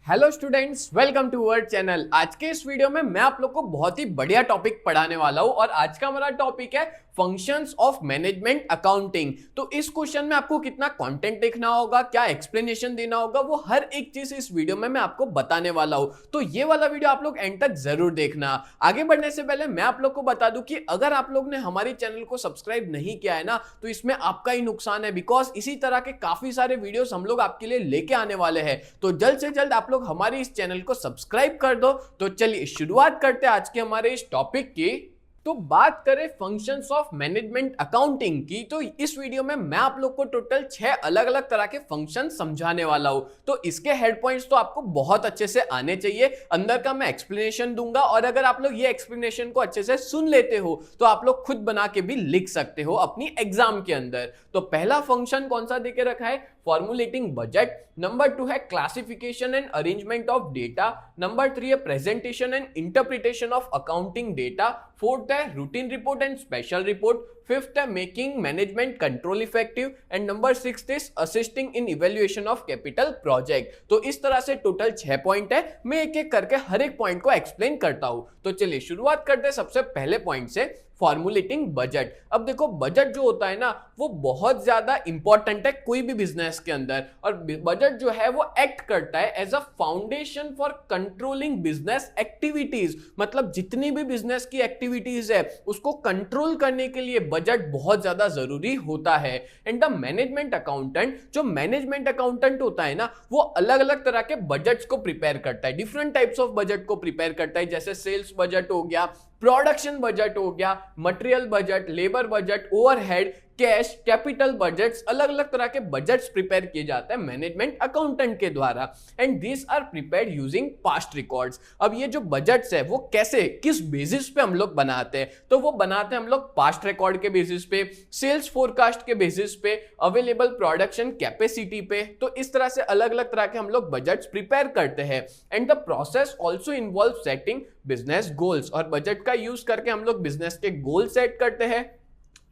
Hello students, welcome to our channel. आज के इस वीडियो में मैं आप लोग को बहुत ही बढ़िया टॉपिक पढ़ाने वाला हूं और आज का हमारा टॉपिक है फंक्शंस ऑफ मैनेजमेंट अकाउंटिंग। तो इस क्वेश्चन में आपको कितना कंटेंट देखना होगा, क्या एक्सप्लेनेशन देना होगा, वो हर एक चीज इस वीडियो में मैं आपको बताने वाला हूं। तो ये वाला वीडियो आप लोग एंड तक जरूर देखना। आगे बढ़ने से पहले मैं आप लोग को बता दूं कि अगर आप लोग ने हमारे चैनल को सब्सक्राइब नहीं किया है ना, तो इसमें आपका ही नुकसान है, बिकॉज इसी तरह के काफी सारे वीडियोस हम लोग आपके लिए लेके आने वाले हैं। तो जल्द से जल्द आप लोग हमारे इस चैनल को सब्सक्राइब कर दो। तो चलिए शुरुआत करते हैं आज के हमारे इस टॉपिक की। तो बात करें फंक्शंस ऑफ मैनेजमेंट अकाउंटिंग की, तो इस वीडियो में मैं आप लोग को टोटल 6 अलग अलग तरह के फंक्शन समझाने वाला हूं। तो इसके हेड पॉइंट्स तो आपको बहुत अच्छे से आने चाहिए। अंदर का मैं एक्सप्लेनेशन दूंगा और अगर आप लोग ये एक्सप्लेनेशन को अच्छे से सुन लेते हो तो आप लोग खुद बना के भी लिख सकते हो अपनी एग्जाम के अंदर। तो पहला फंक्शन कौन सा देके रखा है? Formulating budget. नंबर 2 है classification and arrangement of data. Number 3 है presentation and interpretation of accounting data. Fourth है routine report and special report. Fifth है making management control effective and number 6 is assisting in evaluation of capital project. तो इस तरह से total 6 point है। मैं एक एक करके हर एक पॉइंट को एक्सप्लेन करता हूं। तो चलिए शुरुआत करते हैं सबसे पहले पॉइंट से, फॉर्मुलेटिंग बजट। अब देखो, बजट जो होता है ना, वो बहुत ज्यादा इंपॉर्टेंट है कोई भी बिजनेस के अंदर। और बजट जो है वो एक्ट करता है as a foundation for controlling business activities. मतलब जितनी भी बिजनेस की एक्टिविटीज है उसको कंट्रोल करने के लिए बजट बहुत ज्यादा जरूरी होता है। एंड द मैनेजमेंट अकाउंटेंट, जो मैनेजमेंट अकाउंटेंट होता है ना, वो अलग अलग तरह के बजट्स को प्रिपेयर करता है, डिफरेंट टाइप्स ऑफ बजट को प्रिपेयर करता है। जैसे सेल्स बजट हो गया, प्रोडक्शन बजट हो गया, material budget, labour budget, overhead, cash, capital budgets, अलग अलग तरह के बजट्स प्रिपेयर किए जाते हैं मैनेजमेंट अकाउंटेंट के द्वारा। And this are prepared using past records. अब ये जो बजट्स है वो कैसे, किस बेसिस पे हम लोग बनाते हैं? तो वो बनाते हैं हम लोग पास्ट रिकॉर्ड के बेसिस पे, सेल्स फोरकास्ट के बेसिस पे, अवेलेबल प्रोडक्शन कैपेसिटी पे। तो इस तरह से अलग अलग तरह के हम लोग बजट्स प्रिपेयर करते हैं। And the process also involve setting business goals. और बजट का यूज करके हम लोग बिजनेस के गोल सेट करते हैं,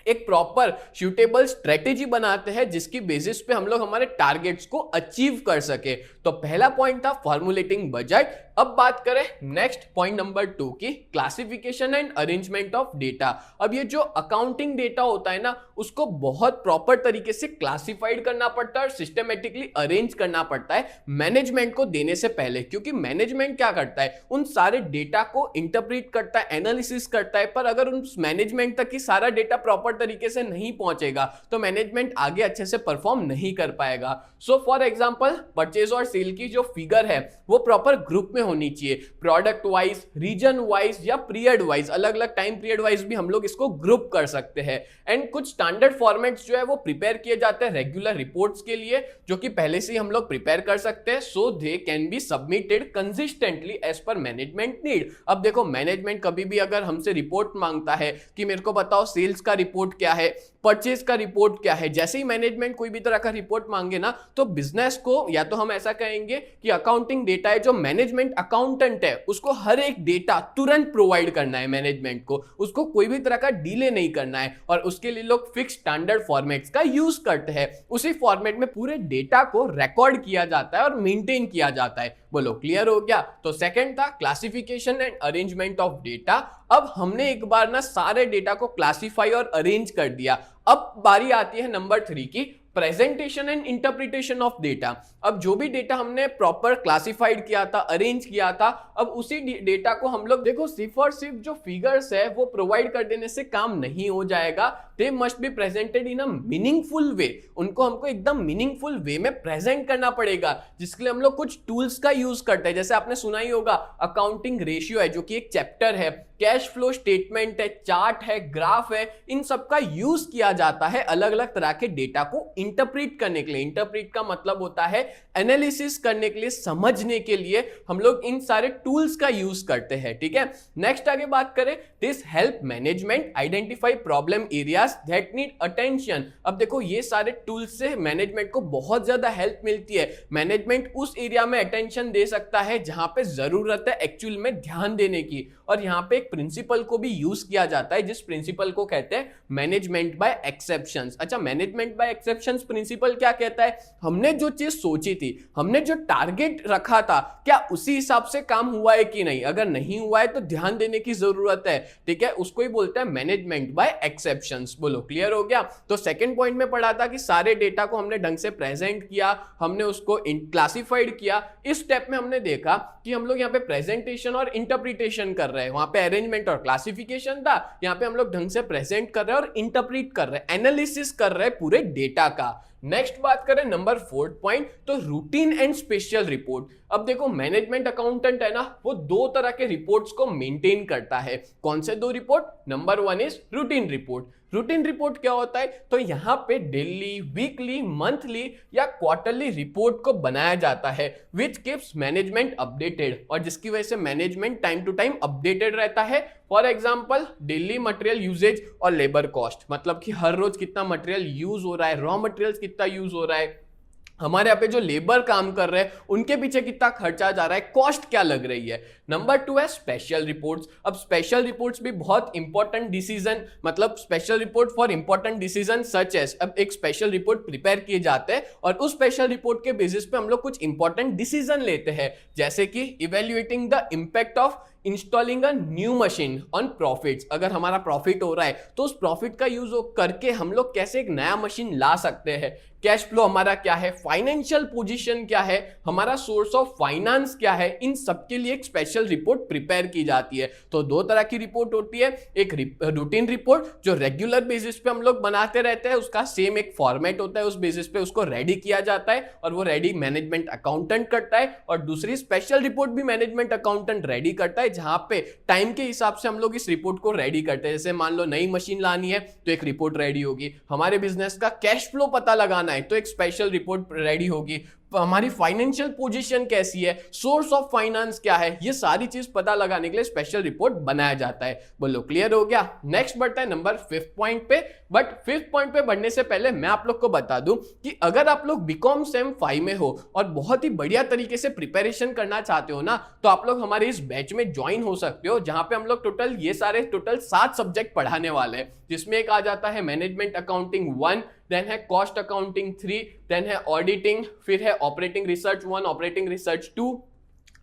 एक प्रॉपर सूटेबल स्ट्रेटेजी बनाते हैं जिसकी बेसिस पे हम लोग हमारे टारगेट्स को अचीव कर सके। तो पहला पॉइंट था फॉर्मुलेटिंग बजट। अब बात करें नेक्स्ट पॉइंट नंबर 2 की, classification and arrangement of data. अब ये जो अकाउंटिंग डेटा होता है ना, उसको बहुत प्रॉपर तरीके से क्लासिफाइड करना पड़ता है और सिस्टमेटिकली अरेंज करना पड़ता है मैनेजमेंट को देने से पहले। क्योंकि मैनेजमेंट क्या करता है, उन सारे डेटा को इंटरप्रेट करता है, एनालिसिस करता है। पर अगर उन मैनेजमेंट तक ही सारा डेटा प्रॉपर तरीके से नहीं पहुंचेगा तो मैनेजमेंट आगे अच्छे से परफॉर्म नहीं कर पाएगा। सो फॉर एग्जांपल, परचेज और सेल की जो फिगर है वो प्रॉपर ग्रुप में होनी चाहिए, प्रोडक्ट वाइज, रीजन वाइज या पीरियड वाइज, अलग अलग टाइम पीरियड वाइज भी हम लोग इसको ग्रुप कर सकते हैं। एंड कुछ स्टैंडर्ड फॉर्मेट्स जो है वो प्रिपेयर किए जाते हैं रेगुलर रिपोर्ट्स के लिए, जो कि पहले से ही हम लोग प्रिपेयर कर सकते हैं, so they can be submitted consistently as per management need. अब देखो, मैनेजमेंट कभी भी अगर हमसे रिपोर्ट मांगता है कि मेरे को बताओ सेल्स का रिपोर्ट क्या है, परचेज का रिपोर्ट क्या है, जैसे ही मैनेजमेंट कोई भी तरह का रिपोर्ट मांगे ना, तो बिजनेस को या तो हम ऐसा कहेंगे कि अकाउंटिंग डेटा है, जो मैनेजमेंट अकाउंटेंट है उसको हर एक डेटा तुरंत प्रोवाइड करना है मैनेजमेंट को, उसको कोई भी तरह का डिले नहीं करना है। और उसके लिए लोग फिक्स स्टैंडर्ड फॉर्मेट्स का यूज करते हैं। उसी फॉर्मेट में पूरे डेटा को रिकॉर्ड किया जाता है और मेंटेन किया जाता है। बोलो, क्लियर हो गया? तो सेकंड था classification and arrangement of data. अब हमने एक बार ना सारे डेटा को क्लासिफाई और अरेंज कर दिया। अब बारी आती है नंबर 3 की, presentation and interpretation of data. अब जो भी डेटा हमने प्रॉपर क्लासिफाइड किया था, अरेंज किया था, अब उसी डेटा को हम लोग, देखो, सिर्फ और सिर्फ जो फिगर्स है वो प्रोवाइड कर देने से काम नहीं हो जाएगा। They must be presented in a meaningful वे। उनको हमको एकदम मीनिंगफुल वे में प्रेजेंट करना पड़ेगा, जिसके लिए हम लोग कुछ टूल्स का यूज करते हैं। जैसे आपने सुना ही होगा, अकाउंटिंग रेशियो है जो कि एक चैप्टर है, कैश फ्लो स्टेटमेंट है, चार्ट है, ग्राफ है, इन सब का यूज किया जाता है अलग अलग तरह के डेटा को इंटरप्रेट करने के लिए। इंटरप्रेट का मतलब होता है एनालिसिस करने के लिए, समझने के लिए हम लोग इन सारे टूल्स का यूज करते हैं। ठीक है, नेक्स्ट आगे बात करें, this help management identify problem areas that need attention. अब देखो, ये सारे टूल्स से मैनेजमेंट को बहुत ज्यादा हेल्प मिलती है। मैनेजमेंट उस एरिया में अटेंशन दे सकता है जहां पे जरूरत है एक्चुअल में ध्यान देने की, और यहाँ पे एक प्रिंसिपल को भी यूज किया जाता है जिस प्रिंसिपल को कहते हैं मैनेजमेंट बाय एक्सेप्शंस। अच्छा, मैनेजमेंट बाय एक्सेप्शंस प्रिंसिपल क्या कहता है? हमने जो चीज सोची थी, हमने जो टारगेट रखा था, क्या उसी हिसाब से काम हुआ है कि नहीं? अगर नहीं हुआ है तो ध्यान देने की जरूरत है, ठीक है? उसको ही बोलते हैं मैनेजमेंट बाय एक्सेप्शंस। बोलो, क्लियर हो गया? तो सेकंड पॉइंट में पढ़ा था कि सारे डेटा को हमने ढंग से प्रेजेंट किया, हमने उसको क्लासिफाइड किया। इस स्टेप में हमने देखा कि हम लोग यहाँ पे प्रेजेंटेशन और इंटरप्रिटेशन कर रहे हैं, वहां पे अरेंजमेंट और क्लासिफिकेशन था, यहाँ पे हम लोग ढंग से प्रेजेंट कर रहे हैं और इंटरप्रीट कर रहे हैं, एनालिसिस कर रहे हैं पूरे डेटा का। नेक्स्ट बात करें नंबर 4 पॉइंट, तो रूटीन एंड स्पेशल रिपोर्ट। अब देखो, मैनेजमेंट अकाउंटेंट है ना, वो दो तरह के रिपोर्ट्स को मेंटेन करता है। कौन से दो report? Number 1 is routine report. Routine report क्या होता है? तो यहां पे डेली, वीकली, मंथली या क्वार्टरली रिपोर्ट को बनाया जाता है विच कीप्स मैनेजमेंट अपडेटेड, और जिसकी वजह से management time to time updated रहता है। For example, daily material usage और लेबर कॉस्ट, मतलब कि हर रोज कितना मटेरियल यूज हो रहा है, रॉ मटेरियल्स कितना यूज हो रहा है, हमारे यहाँ पे जो लेबर काम कर रहे हैं उनके पीछे कितना खर्चा जा रहा है, कॉस्ट क्या लग रही है। नंबर 2 है स्पेशल रिपोर्ट्स। अब स्पेशल रिपोर्ट्स भी बहुत इंपॉर्टेंट डिसीजन, मतलब special report for important decision such as, अब एक स्पेशल रिपोर्ट प्रिपेयर किए जाते हैं और उस स्पेशल रिपोर्ट के बेसिस पे हम लोग कुछ इंपॉर्टेंट डिसीजन लेते हैं, जैसे कि evaluating the impact of installing a new machine on profits. अगर हमारा प्रॉफिट हो रहा है तो उस प्रॉफिट का यूज करके हम लोग कैसे एक नया मशीन ला सकते हैं, कैश फ्लो हमारा क्या है, फाइनेंशियल पोजीशन क्या है, हमारा सोर्स ऑफ फाइनेंस क्या है, इन सब के लिए एक स्पेशल रिपोर्ट प्रिपेयर की जाती है। तो दो तरह की रिपोर्ट होती है, एक रूटीन रिपोर्ट जो रेगुलर बेसिस पे हम लोग बनाते रहते हैं, उसका सेम एक फॉर्मेट होता है, उस बेसिस पे उसको रेडी किया जाता है और वो रेडी मैनेजमेंट अकाउंटेंट करता है। और दूसरी स्पेशल रिपोर्ट भी मैनेजमेंट अकाउंटेंट रेडी करता है, जहां पे टाइम के हिसाब से हम लोग इस रिपोर्ट को रेडी करते हैं। जैसे मान लो नई मशीन लानी है तो एक रिपोर्ट रेडी होगी, हमारे बिजनेस का कैश फ्लो पता लगाना है तो एक स्पेशल रिपोर्ट रेडी होगी, हमारी फाइनेंशियल पोजीशन कैसी है, सोर्स ऑफ फाइनेंस क्या है, ये सारी चीज पता लगाने के लिए स्पेशल रिपोर्ट बनाया जाता है। बोलो, क्लियर हो गया? नेक्स्ट बढ़ता है नंबर 5 पॉइंट पे। बट 5 पॉइंट पे बढ़ने से पहले मैं आप लोग को बता दूं कि अगर आप लोग बीकॉम सेम 5 में हो और बहुत ही बढ़िया तरीके से प्रिपरेशन करना चाहते हो ना, तो आप लोग हमारे इस बैच में ज्वाइन हो सकते हो, जहां पे हम लोग टोटल 7 सब्जेक्ट पढ़ाने वाले हैं, जिसमें एक आ जाता है मैनेजमेंट अकाउंटिंग 1, देन है कॉस्ट अकाउंटिंग 3, देन है ऑडिटिंग, फिर है operating research 1, operating research 2,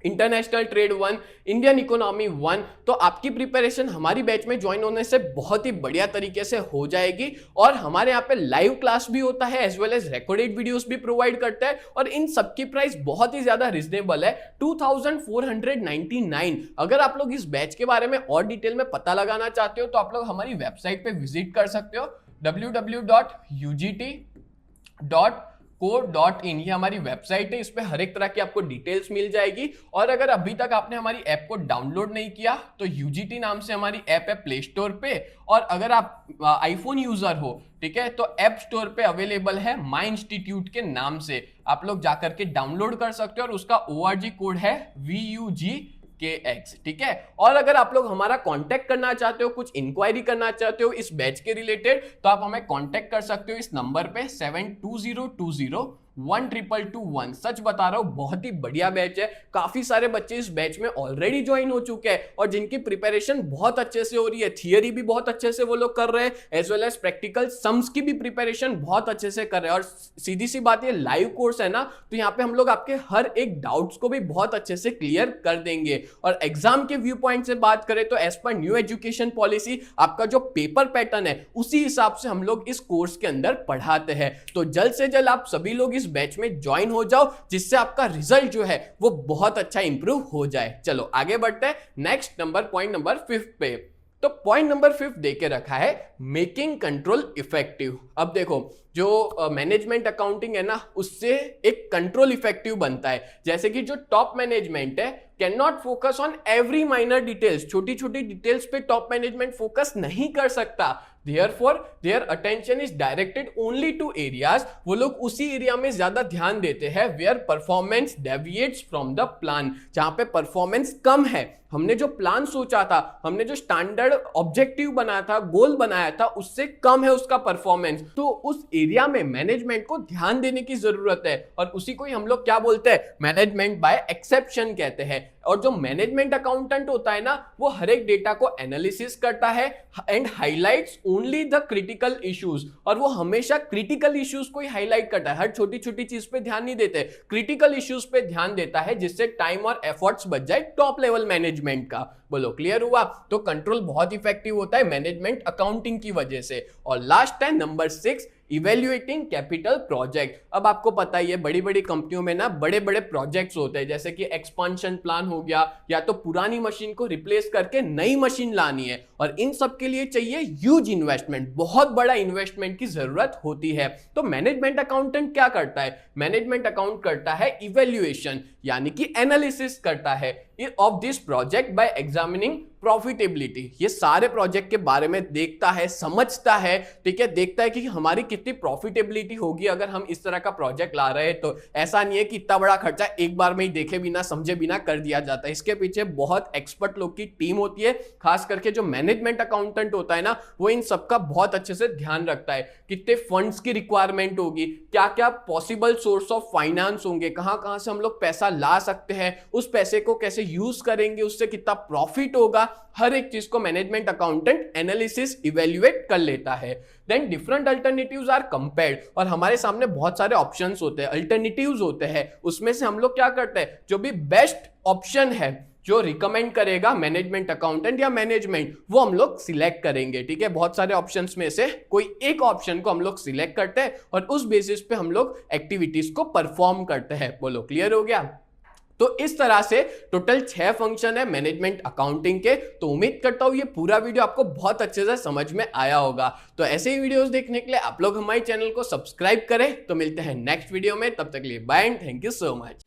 international trade 1, Indian economy 1। तो आपकी प्रिपरेशन हमारी बैच में ज्वाइन होने से बहुत ही बढ़िया तरीके से हो जाएगी। और हमारे यहाँ पे लाइव क्लास भी होता है as well as recorded videos भी प्रोवाइड करते हैं, और इन सबकी प्राइस बहुत ही ज्यादा रिजनेबल है, 2499। अगर आप लोग इस बैच के बारे में और डिटेल में पता लगाना चाहते हो तो आप लोग हमारी वेबसाइट पे विजिट कर सकते हो, www.ugt.co.in, ये हमारी वेबसाइट है, इस पे हर एक तरह की आपको डिटेल्स मिल जाएगी। और अगर अभी तक आपने हमारी ऐप को डाउनलोड नहीं किया तो UGT नाम से हमारी ऐप है प्ले स्टोर पे, और अगर आप आईफोन यूजर हो, ठीक है, तो ऐप स्टोर पे अवेलेबल है माई इंस्टीट्यूट के नाम से, आप लोग जाकर के डाउनलोड कर सकते हो, और उसका ORG कोड है VUGKX, ठीक है। और अगर आप लोग हमारा कांटेक्ट करना चाहते हो, कुछ इंक्वायरी करना चाहते हो इस बैच के रिलेटेड, तो आप हमें कांटेक्ट कर सकते हो इस नंबर पे 7202012221। सच बता रहा हूं, बहुत ही बढ़िया बैच है, काफी सारे बच्चे इस बैच में ऑलरेडी ज्वाइन हो चुके हैं और जिनकी प्रिपरेशन बहुत अच्छे से हो रही है, थियरी भी बहुत अच्छे से वो लोग कर रहे हैं, as well as practical sums की भी प्रिपरेशन बहुत अच्छे से कर रहे हैं। और सीधी सी बात, ये लाइव कोर्स है ना, तो यहाँ पे हम लोग आपके हर एक डाउट्स को भी बहुत अच्छे से क्लियर कर देंगे। और एग्जाम के व्यू पॉइंट से बात करें तो as per new education policy आपका जो पेपर पैटर्न है उसी हिसाब से हम लोग इस कोर्स के अंदर पढ़ाते हैं। तो जल्द से जल्द आप सभी लोग इस बैच में ज्वाइन हो जाओ, जिससे आपका रिजल्ट जो है वो बहुत अच्छा इंप्रूव हो जाए। चलो आगे बढ़ते हैं नेक्स्ट पॉइंट नंबर 5 पे। तो पॉइंट नंबर 5 देके रखा है मेकिंग कंट्रोल इफेक्टिव। अब देखो, जो मैनेजमेंट अकाउंटिंग है ना, उससे एक कंट्रोल इफेक्टिव बनता है। जैसे कि जो टॉप मैनेजमेंट है can not focus on every minor details, छोटी छोटी डिटेल्स पे टॉप मैनेजमेंट फोकस नहीं कर सकता, Therefore, their attention is directed only to areas, वो लोग उसी एरिया में ज्यादा ध्यान देते हैं where performance deviates from the plan, जहां पे परफॉर्मेंस कम है, हमने जो प्लान सोचा था, हमने जो स्टैंडर्ड ऑब्जेक्टिव बनाया था, गोल बनाया था, उससे कम है उसका परफॉर्मेंस, तो उस एरिया में मैनेजमेंट को ध्यान देने की जरूरत है, और उसी को ही हम लोग क्या बोलते हैं, मैनेजमेंट बाय एक्सेप्शन कहते हैं। और जो मैनेजमेंट अकाउंटेंट होता है ना, वो हर एक डेटा को एनालिसिस करता है and highlights only the critical issues, और वो हमेशा क्रिटिकल इश्यूज को ही हाईलाइट करता है, हर छोटी छोटी चीज पे ध्यान नहीं देते, क्रिटिकल इश्यूज पे ध्यान देता है, जिससे टाइम और एफर्ट्स बच जाए टॉप लेवल मैनेजमेंट का। बोलो क्लियर हुआ? तो कंट्रोल बहुत इफेक्टिव होता है मैनेजमेंट अकाउंटिंग की वजह से। और लास्ट है नंबर 6, इवेल्युएटिंग कैपिटल प्रोजेक्ट। अब आपको पता ही है बड़ी बड़ी कंपनियों में ना बड़े बड़े प्रोजेक्ट्स होते हैं, जैसे कि एक्सपांशन प्लान हो गया, या तो पुरानी मशीन को रिप्लेस करके नई मशीन लानी है, और इन सब के लिए चाहिए ह्यूज इन्वेस्टमेंट, बहुत बड़ा इन्वेस्टमेंट की जरूरत होती है। तो मैनेजमेंट अकाउंटेंट क्या करता है? मैनेजमेंट अकाउंट करता है इवेल्युएशन, यानी कि एनालिसिस करता है of this project by examining profitability. ये सारे प्रोजेक्ट के बारे में देखता है, समझता है, ठीक है, देखता है कि हमारी कितनी प्रॉफिटेबिलिटी होगी अगर हम इस तरह का प्रोजेक्ट ला रहे हैं। तो ऐसा नहीं है कि इतना बड़ा खर्चा एक बार में ही देखे बिना समझे बिना कर दिया जाता है, इसके पीछे बहुत एक्सपर्ट लोग की टीम होती है। खास करके जो मैनेजमेंट अकाउंटेंट होता है ना, वो इन सबका बहुत अच्छे से ध्यान रखता है, कितने फंड्स की रिक्वायरमेंट होगी, क्या क्या पॉसिबल सोर्स ऑफ फाइनेंस होंगे, कहां कहां से हम लोग पैसा ला सकते हैं, उस पैसे को कैसे यूज करेंगे, उससे कितना प्रॉफिट होगा, हर एक चीज को मैनेजमेंट अकाउंटेंट एनालिसिस इवेल्युएट कर लेता है। Then different alternatives are compared, और हमारे सामने बहुत सारे ऑप्शंस होते हैं, अल्टरनेटिव्स होते हैं, उसमें से हम लोग क्या करते हैं, जो भी बेस्ट ऑप्शन है जो रिकमेंड करेगा मैनेजमेंट अकाउंटेंट या मैनेजमेंट, वो हम लोग सिलेक्ट करेंगे। ठीक है, बहुत सारे ऑप्शंस में से कोई एक ऑप्शन को हम लोग सिलेक्ट करते हैं और उस बेसिस पे हम लोग एक्टिविटीज को परफॉर्म करते हैं। बोलो क्लियर हो गया? तो इस तरह से टोटल 6 फंक्शन है मैनेजमेंट अकाउंटिंग के। तो उम्मीद करता हूं ये पूरा वीडियो आपको बहुत अच्छे से समझ में आया होगा। तो ऐसे ही वीडियोस देखने के लिए आप लोग हमारे चैनल को सब्सक्राइब करें। तो मिलते हैं नेक्स्ट वीडियो में, तब तक के लिए bye and thank you so much.